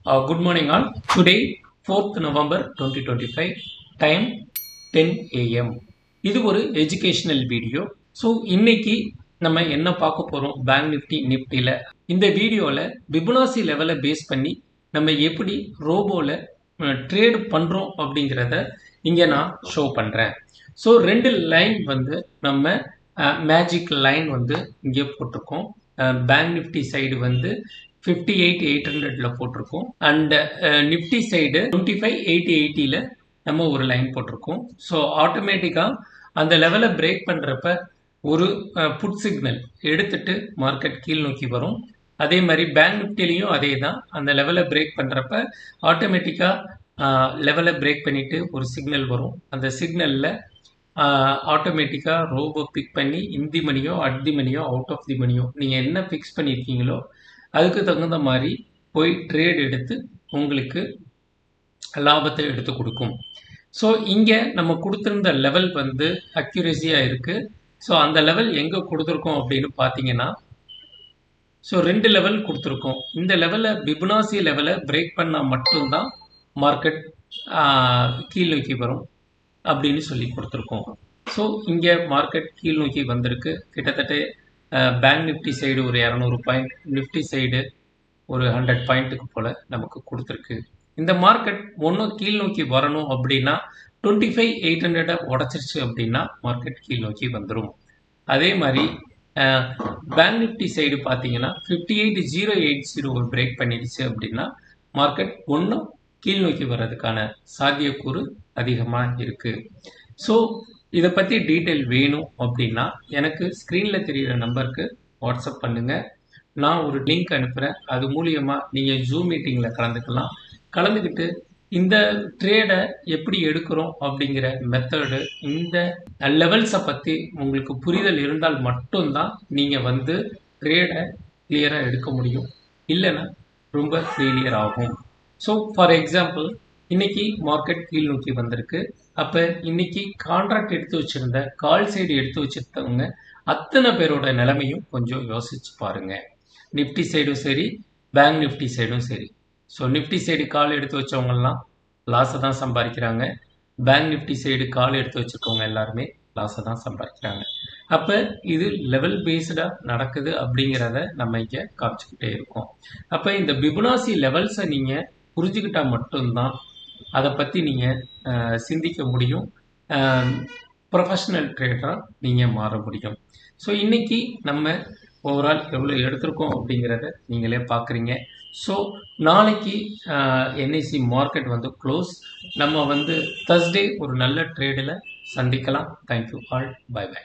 Good morning all. Today 4th November 2025 time 10 AM. இது ஒரு educational video. So இன்னைக்கு நம்ம என்ன பார்க்க போகிறோம் பேங்க் நிஃப்டி நிஃப்டியில். இந்த வீடியோவில் பிபுனாசி லெவலை பேஸ் பண்ணி நம்ம எப்படி ரோபோவில் ட்ரேட் பண்ணுறோம் அப்படிங்கிறத இங்கே நான் ஷோ பண்ணுறேன். ஸோ ரெண்டு லைன் வந்து நம்ம மேஜிக் லைன் வந்து இங்கே போட்டிருக்கோம். பேங்க் நிஃப்டி சைடு வந்து 58,800ல போட்டிருக்கோம் அண்ட் நிஃப்டி சைடு 25,880ல நம்ம ஒரு லைன் போட்டிருக்கோம். ஸோ ஆட்டோமேட்டிக்காக அந்த லெவலை பிரேக் பண்ணுறப்ப ஒரு புட் சிக்னல் எடுத்துட்டு மார்க்கெட் கீழ் நோக்கி வரும். அதே மாதிரி பேங்க் நிஃப்டிலையும் அதே தான். அந்த லெவலை பிரேக் பண்ணுறப்ப ஆட்டோமேட்டிக்காக லெவலை பிரேக் பண்ணிவிட்டு ஒரு சிக்னல் வரும். அந்த சிக்னலில் ஆட்டோமேட்டிக்காக ரோபோ பிக் பண்ணி இந்தி மணியோ அட் தி மணியோ அவுட் ஆஃப் தி மணியோ நீங்கள் என்ன ஃபிக்ஸ் பண்ணியிருக்கீங்களோ அதுக்கு தகுந்த மாதிரி போய் ட்ரேட் எடுத்து உங்களுக்கு லாபத்தை எடுத்து கொடுக்கும். ஸோ இங்கே நம்ம கொடுத்துருந்த லெவல் வந்து அக்யூரேசியாக இருக்குது. ஸோ அந்த லெவல் எங்கே கொடுத்துருக்கோம் அப்படின்னு பார்த்தீங்கன்னா, ஸோ ரெண்டு லெவல் கொடுத்துருக்கோம். இந்த லெவலை பிபுனாசி லெவலை பிரேக் பண்ணால் மட்டும்தான் மார்க்கெட் கீழ் நோக்கி வரும் அப்படின்னு சொல்லி கொடுத்துருக்கோம். ஸோ இங்கே மார்க்கெட் கீழ் நோக்கி வந்திருக்கு. கிட்டத்தட்ட பேங்க் நிஃப்டி சைடு ஒரு 200 பாயிண்ட், நிஃப்டி சைடு ஒரு 100 பாயிண்ட்டுக்கு போல் நமக்கு கொடுத்துருக்கு. இந்த மார்க்கெட் ஒன்றும் கீழ் நோக்கி வரணும் அப்படின்னா 25,800 உடச்சிருச்சு அப்படின்னா மார்க்கெட் கீழ் நோக்கி வந்துடும். அதே மாதிரி பேங்க் நிஃப்டி சைடு பார்த்தீங்கன்னா 58,080 பிரேக் பண்ணிடுச்சு அப்படின்னா மார்க்கெட் ஒன்றும் கீழ் நோக்கி வர்றதுக்கான சாத்தியக்கூறு அதிகமாக இருக்குது. ஸோ இதை பற்றி டீட்டெயில் வேணும் அப்படின்னா எனக்கு ஸ்க்ரீனில் தெரிகிற நம்பருக்கு வாட்ஸ்அப் பண்ணுங்கள். நான் ஒரு லிங்க் அனுப்புகிறேன். அது மூலியமாக நீங்கள் ஜூம் மீட்டிங்கில் கலந்துக்கலாம். கலந்துக்கிட்டு இந்த ட்ரேடை எப்படி எடுக்கிறோம் அப்படிங்கிற மெத்தடு, இந்த லெவல்ஸை பற்றி உங்களுக்கு புரிதல் இருந்தால் மட்டும்தான் நீங்கள் வந்து ட்ரேடை கிளியராக எடுக்க முடியும். இல்லைன்னா ரொம்ப ஃபெயிலியர் ஆகும். ஸோ ஃபார் எக்ஸாம்பிள் இன்னைக்கு மார்க்கெட் கீழ் நோக்கி வந்திருக்கு. அப்போ இன்னைக்கு கான்ட்ராக்ட் எடுத்து வச்சிருந்த கால் சைடு எடுத்து வச்சிருந்தவங்க அத்தனை பேரோட நிலைமையும் கொஞ்சம் யோசிச்சு பாருங்க. நிஃப்டி சைடும் சரி, பேங்க் நிஃப்டி சைடும் சரி. ஸோ நிஃப்டி சைடு கால் எடுத்து வச்சவங்கலாம் லாஸை தான் சம்பாதிக்கிறாங்க. பேங்க் நிஃப்டி சைடு கால் எடுத்து வச்சிருக்கவங்க எல்லாருமே லாஸை தான் சம்பாதிக்கிறாங்க. அப்போ இது லெவல் பேஸ்டாக நடக்குது அப்படிங்கிறத நம்ம இங்கே காமிச்சுக்கிட்டே இருக்கோம். அப்போ இந்த பிபுனாசி லெவல்ஸை நீங்கள் புரிஞ்சுக்கிட்டா மட்டும்தான் அதை பற்றி நீங்கள் சிந்திக்க முடியும். ப்ரொஃபஷ்னல் ட்ரேடராக நீங்கள் மாற முடியும். ஸோ இன்றைக்கி நம்ம ஓவரால் எவ்வளோ எடுத்திருக்கோம் அப்படிங்கிறத நீங்களே பார்க்குறீங்க. ஸோ நாளைக்கு என்ஐசி மார்க்கெட் வந்து க்ளோஸ். நம்ம வந்து Thursday ஒரு நல்ல ட்ரேடில் சந்திக்கலாம். Thank you all. Bye by.